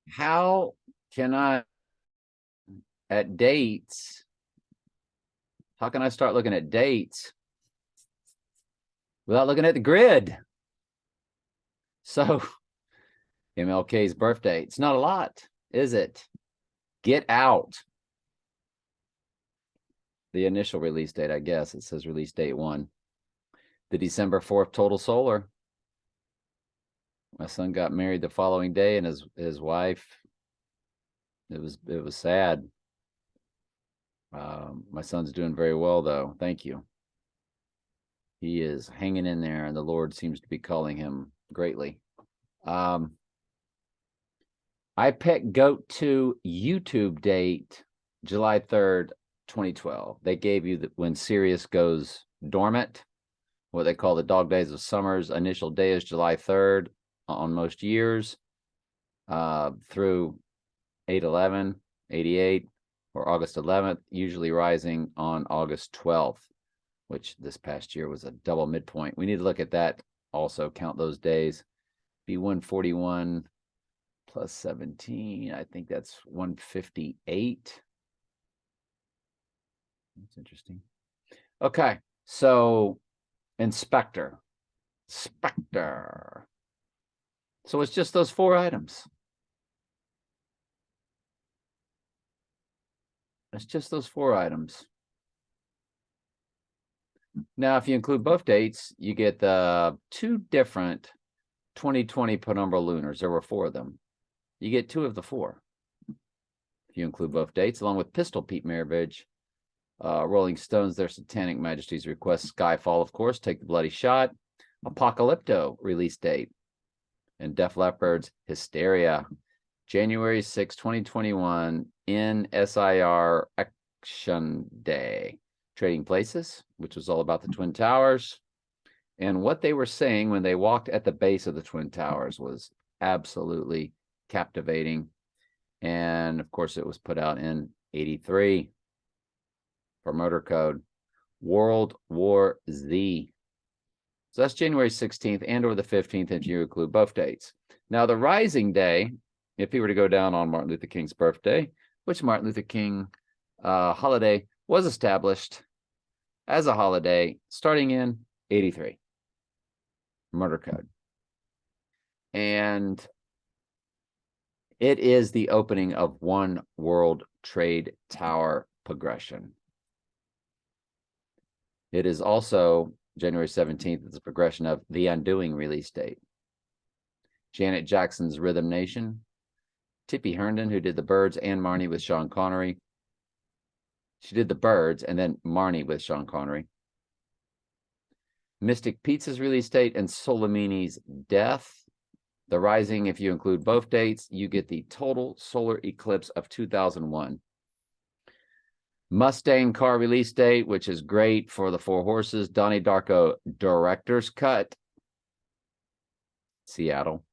How can I, at dates, how can I start looking at dates without looking at the grid? So, MLK's birthday, it's not a lot, is it? Get Out. The initial release date, I guess. It says release date 1. The December 4th Total Solar. My son got married the following day, and his wife, it was sad. My son's doing very well, though. Thank you. He is hanging in there, and the Lord seems to be calling him greatly. I picked Goat 2 YouTube date, July 3rd, 2012. They gave you when Sirius goes dormant, what they call the dog days of summer's initial day is July 3rd on most years, through 8/11, 88, or August 11th, usually rising on August 12th, which this past year was a double midpoint. We need to look at that also, count those days. Be 141 plus 17, I think that's 158. That's interesting. Okay, so Spectre. So it's just those 4 items. It's just those 4 items. Now, if you include both dates, you get the 2 different 2020 penumbral lunars. There were 4 of them. You get 2 of the 4. If you include both dates, along with Pistol Pete Maravich, Rolling Stones, Their Satanic Majesty's Request, Skyfall, of course, Take the Bloody Shot, Apocalypto release date, and Def Leppard's Hysteria, January 6, 2021, in SIR Action Day. Trading Places, which was all about the Twin Towers. And what they were saying when they walked at the base of the Twin Towers was absolutely captivating. And of course, it was put out in 83 for Motor Code. World War Z. So that's January 16th and or the 15th, if you include both dates. Now, the rising day, if he were to go down on Martin Luther King's birthday, which Martin Luther King holiday was established as a holiday starting in 83. Murder Code. And it is the opening of One World Trade Tower progression. It is also January 17th, it's a progression of The Undoing release date. Janet Jackson's Rhythm Nation. Tippi Herndon, who did The Byrds and Marnie with Sean Connery. She did The Byrds and then Marnie with Sean Connery. Mystic Pizza's release date and Soleimani's death. The Rising, if you include both dates, you get the total solar eclipse of 2001. Mustang car release date, which is great for the 4 horses. Donnie Darko director's cut. Seattle.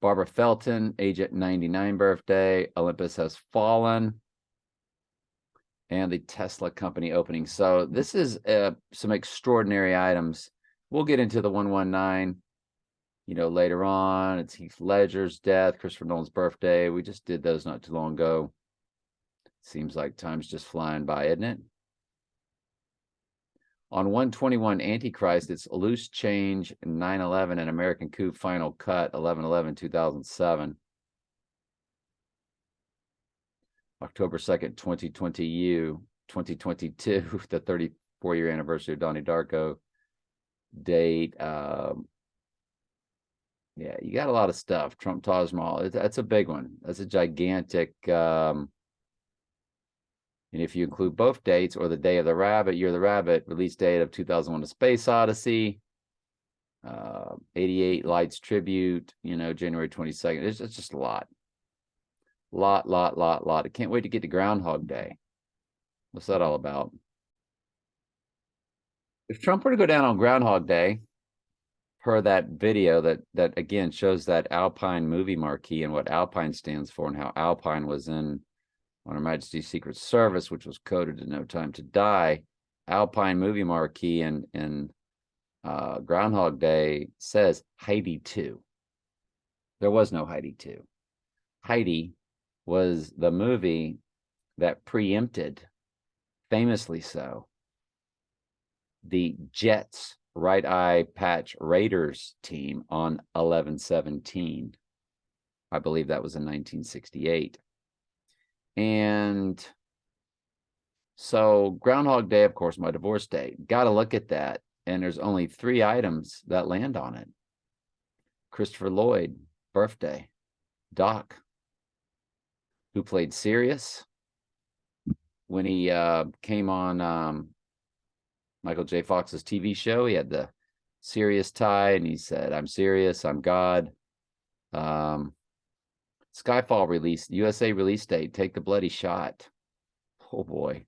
Barbara Felton, Agent 99 birthday. Olympus Has Fallen. And the Tesla company opening. So this is some extraordinary items. We'll get into the 119, later on. It's Heath Ledger's death, Christopher Nolan's birthday. We just did those not too long ago. Seems like time's just flying by, isn't it? On 121 Antichrist, it's Loose Change 9/11 and American Coup Final Cut 11/11/2007. October 2nd, 2022, the 34-year anniversary of Donnie Darko date. Yeah, you got a lot of stuff. Trump Taj Mahal. That's a big one. That's a gigantic. And if you include both dates or the Day of the Rabbit, Year of the Rabbit, release date of 2001: A Space Odyssey, 88 Lights Tribute, January 22nd. It's just a lot. Lot. I can't wait to get to Groundhog Day. What's that all about? If Trump were to go down on Groundhog Day, per that video that again shows that Alpine movie marquee and what Alpine stands for and how Alpine was in on Her Majesty's Secret Service, which was coded to No Time to Die. Alpine movie marquee and Groundhog Day says Heidi 2. There was no Heidi 2. Heidi was the movie that preempted, famously so, the Jets right eye patch Raiders team on 11/17. I believe that was in 1968. And so Groundhog Day, of course, my divorce day. Got to look at that. And there's only 3 items that land on it. Christopher Lloyd, birthday. Doc, who played Sirius when he came on Michael J. Fox's TV show. He had the Sirius tie, and he said, "I'm Sirius, I'm God." Skyfall release, USA release date, Take the Bloody Shot. Oh boy.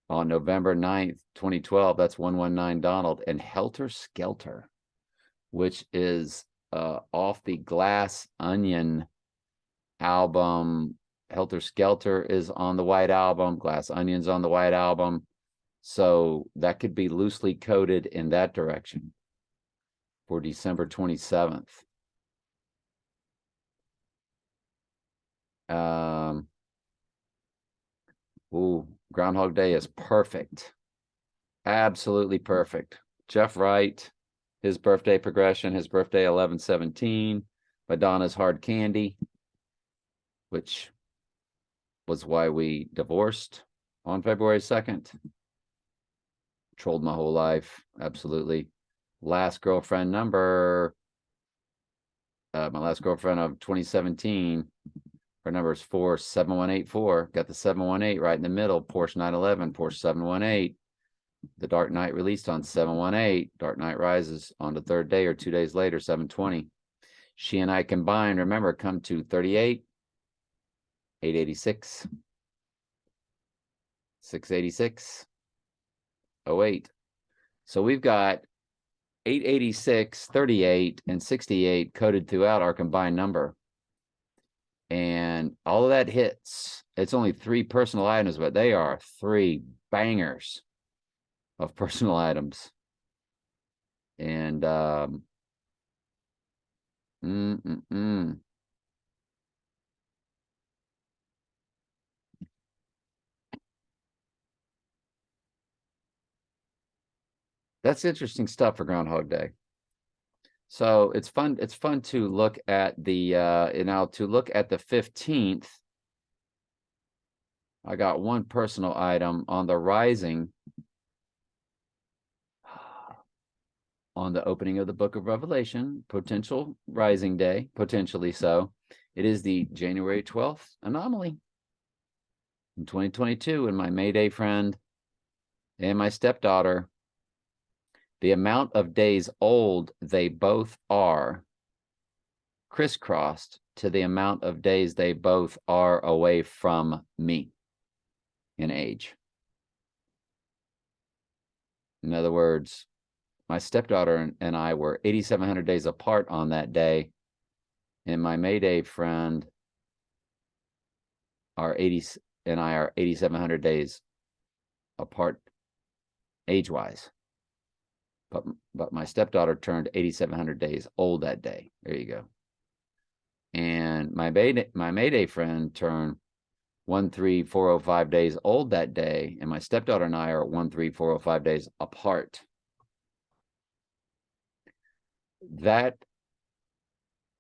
On November 9th, 2012, that's 119 Donald. And Helter Skelter, which is off the Glass Onion album. Helter Skelter is on the White Album. Glass Onion's on the White Album. So that could be loosely coded in that direction for December 27th. Groundhog Day is perfect. Absolutely perfect. Jeff Wright, his birthday progression, his birthday 11/17. Madonna's Hard Candy, which was why we divorced on February 2nd. Trolled my whole life. Absolutely. Last girlfriend number. My last girlfriend of 2017. Her number is 47184. Got the 718 right in the middle. Porsche 911, Porsche 718. The Dark Knight released on 718. Dark Knight Rises on the 3rd day or 2 days later, 720. She and I combined, remember, come to 38, 886, 686, 08. So we've got 886, 38, and 68 coded throughout our combined number. And all of that hits. It's only 3 personal items, but they are 3 bangers of personal items. And that's interesting stuff for Groundhog Day. So it's fun to look at the to look at the 15th. I got one personal item on the rising, on the opening of the book of Revelation, potential rising day, potentially so. It is the January 12th anomaly in 2022, and my Mayday friend and my stepdaughter, the amount of days old they both are crisscrossed to the amount of days they both are away from me in age. In other words, my stepdaughter and I were 8,700 days apart on that day, and my Mayday friend and I are 8,700 days apart age-wise. But my stepdaughter turned 8,700 days old that day. There you go. And my Mayday friend turned 13405 days old that day, and my stepdaughter and I are 13405 days apart. That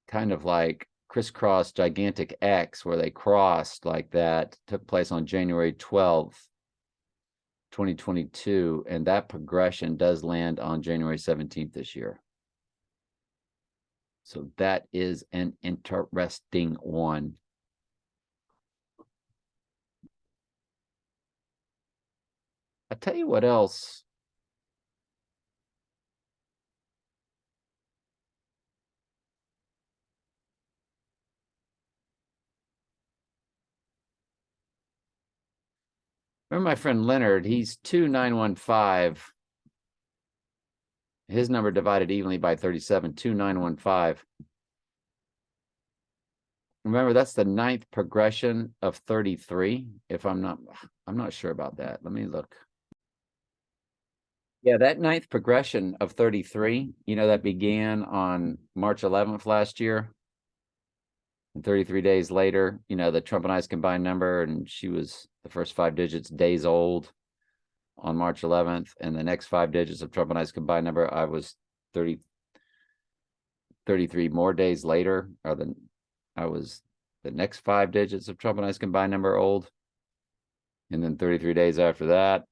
kind of like crisscross gigantic X where they crossed like that took place on January 12th, 2022, and that progression does land on January 17th this year. So that is an interesting one. I'll tell you what else. Remember my friend Leonard, he's 2915. His number divided evenly by 37, 2915. Remember, that's the 9th progression of 33. If I'm not sure about that. Let me look. Yeah, that 9th progression of 33, that began on March 11th last year. And 33 days later, you know, the Trump and I's combined number, and she was the first 5 digits days old on March 11th. And the next 5 digits of Trump and I's combined number, I was 33 more days later, or I was the next 5 digits of Trump and I's combined number old. And then 33 days after that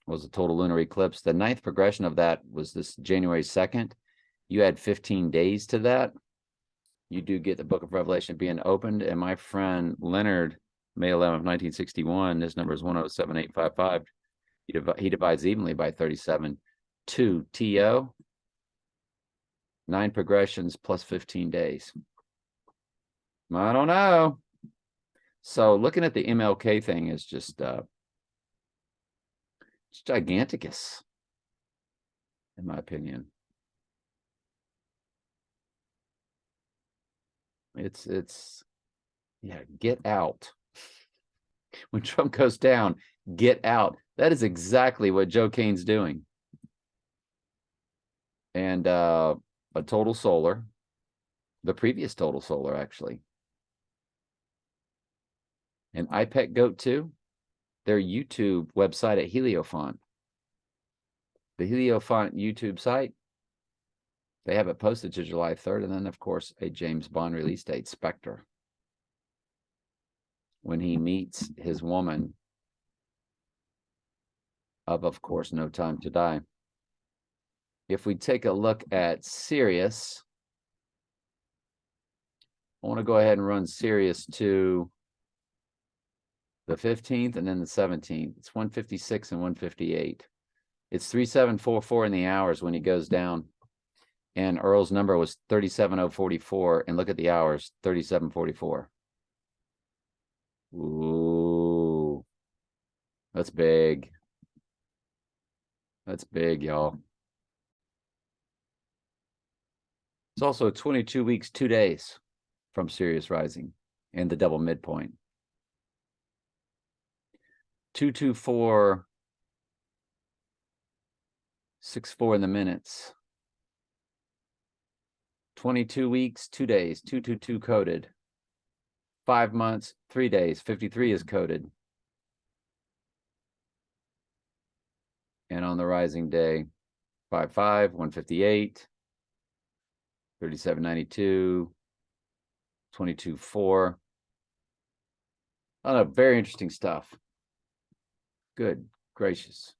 was a total lunar eclipse. The 9th progression of that was this January 2nd. You add 15 days to that, you do get the Book of Revelation being opened. And my friend Leonard, May 11th, 1961, his number is 107855. He divides evenly by 37. 2 TO, 9 progressions plus 15 days. I don't know. So looking at the MLK thing is just it's giganticus, in my opinion. It's yeah, get out. When Trump goes down, get out. That is exactly what Joe Kane's doing. And a total solar, the previous total solar, actually. And IPEC Goat 2, their YouTube website at Heliofont. The Heliofont YouTube site, they have it posted to July 3rd. And then, of course, a James Bond release date, Spectre, when he meets his woman of course, No Time to Die. If we take a look at Sirius, I want to go ahead and run Sirius to the 15th and then the 17th. It's 156 and 158. It's 3744 in the hours when he goes down. And Earl's number was 37044. And look at the hours, 3744. Ooh, that's big. That's big, y'all. It's also 22 weeks, 2 days from Sirius rising and the double midpoint. 22464 in the minutes. 22 weeks, 2 days, 222 coded. 5 months, 3 days, 53 is coded. And on the rising day, 55, 158, 3792, 22.4. Oh, no, very interesting stuff. Good gracious.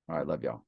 All right, love y'all.